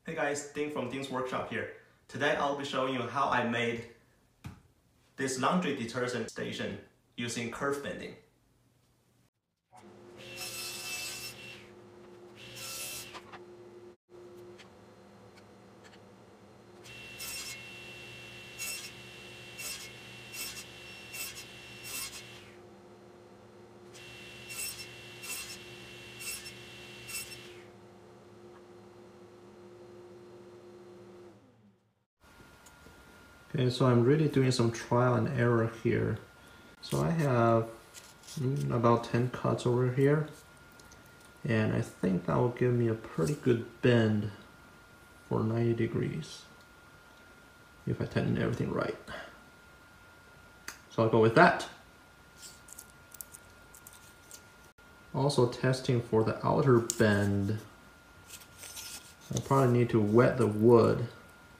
Hey guys, Ding from Ding's Workshop here. Today I'll be showing you how I made this laundry detergent station using curve bending. Okay, so I'm really doing some trial and error here. So I have about 10 cuts over here, and I think that will give me a pretty good bend for 90 degrees if I tighten everything right. So I'll go with that. Also testing for the outer bend. I probably need to wet the wood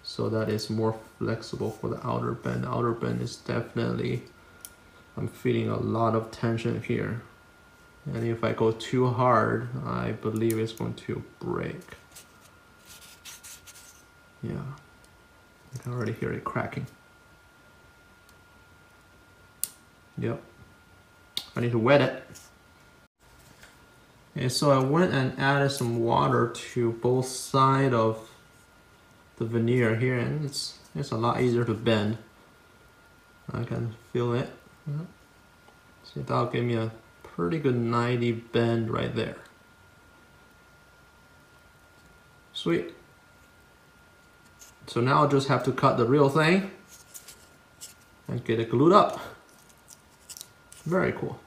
so that it's more flexible for the outer bend. The outer bend is definitely, I'm feeling a lot of tension here. And if I go too hard, I believe it's going to break. Yeah, I can already hear it cracking. Yep, I need to wet it. Okay, so I went and added some water to both sides of the veneer here, and it's a lot easier to bend. I can feel it. See, that'll give me a pretty good 90 bend right there. Sweet. So now I'll just have to cut the real thing and get it glued up. Very cool.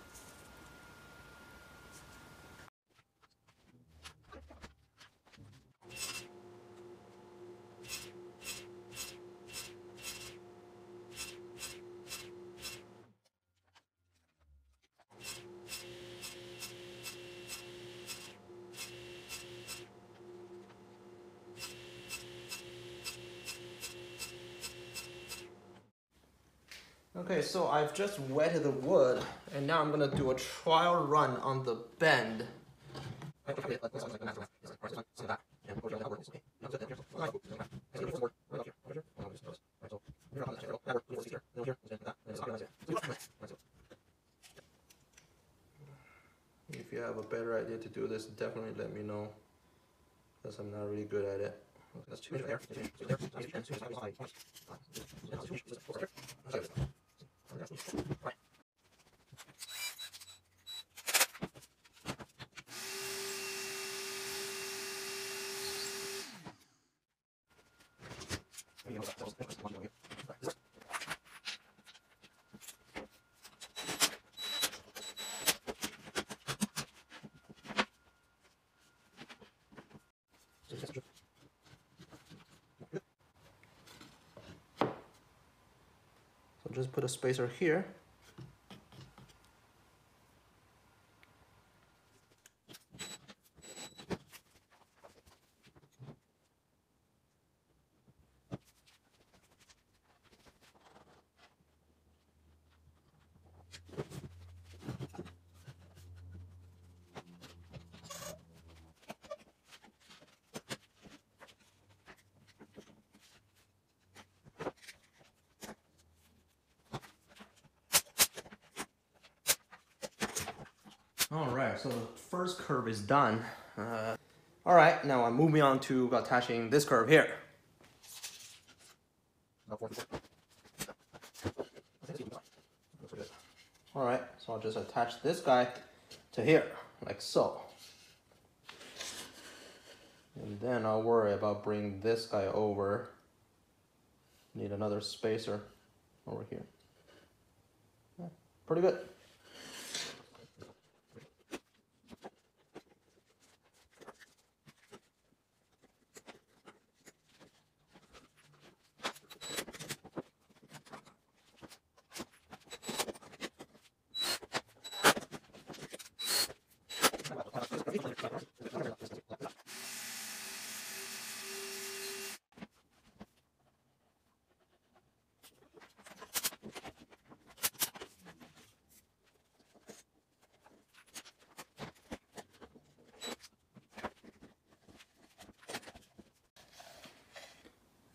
Okay, so I've just wetted the wood, and now I'm gonna do a trial run on the bend. If you have a better idea to do this, definitely let me know, because I'm not really good at it. That's too there. So just put a spacer here. Alright, so the first curve is done. Alright, now I'm moving on to attaching this curve here. Alright, so I'll just attach this guy to here, like so. And then I'll worry about bringing this guy over. Need another spacer over here. Yeah, pretty good.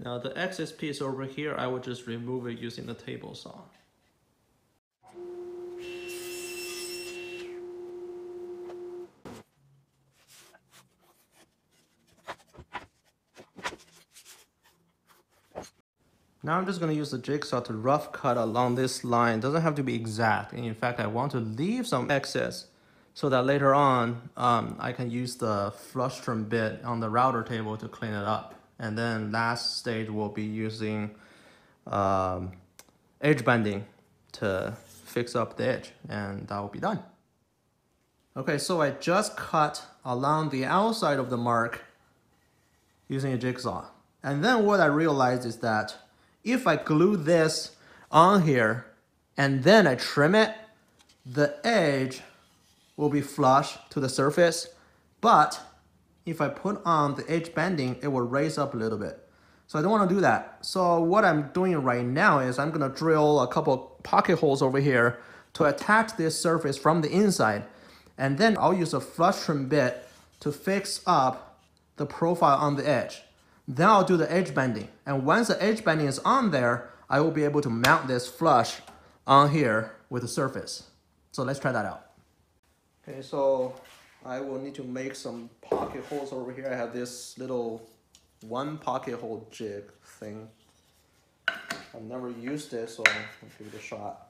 Now the excess piece over here, I will just remove it using the table saw. Now I'm just going to use the jigsaw to rough cut along this line. It doesn't have to be exact. And in fact, I want to leave some excess so that later on I can use the flush trim bit on the router table to clean it up. And then last stage we'll be using edge banding to fix up the edge, and that will be done. Okay, so I just cut along the outside of the mark using a jigsaw. And then what I realized is that if I glue this on here and then I trim it, the edge will be flush to the surface. But if I put on the edge banding, it will raise up a little bit. So I don't want to do that. So what I'm doing right now is I'm going to drill a couple pocket holes over here to attach this surface from the inside. And then I'll use a flush trim bit to fix up the profile on the edge. Then I'll do the edge banding. And once the edge banding is on there, I will be able to mount this flush on here with the surface. So let's try that out. Okay, so I will need to make some pocket holes over here. I have this little one pocket hole jig thing. I've never used it, so I'll give it a shot.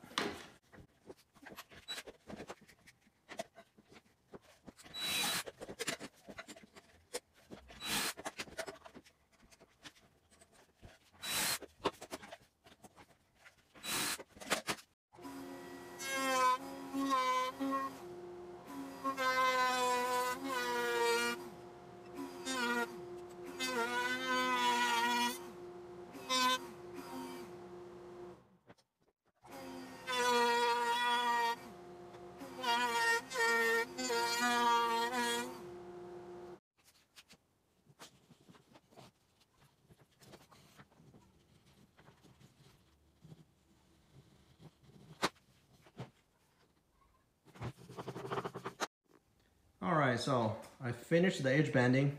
Alright, so I finished the edge banding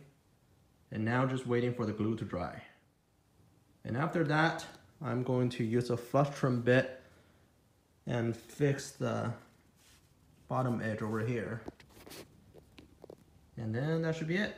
and now just waiting for the glue to dry. And after that, I'm going to use a flush trim bit and fix the bottom edge over here. And then that should be it.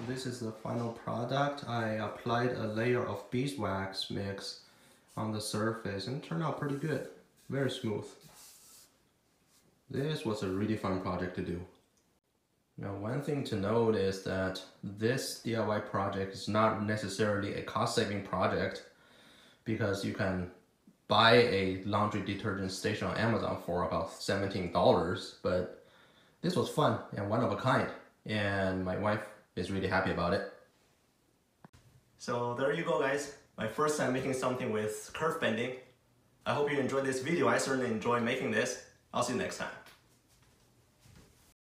This is the final product. I applied a layer of beeswax mix on the surface and it turned out pretty good. Very smooth. This was a really fun project to do. Now, one thing to note is that this DIY project is not necessarily a cost-saving project because you can buy a laundry detergent station on Amazon for about $17, but this was fun and one of a kind, and my wife is really happy about it. So there you go, guys. My first time making something with curve bending. I hope you enjoyed this video. I certainly enjoyed making this. I'll see you next time.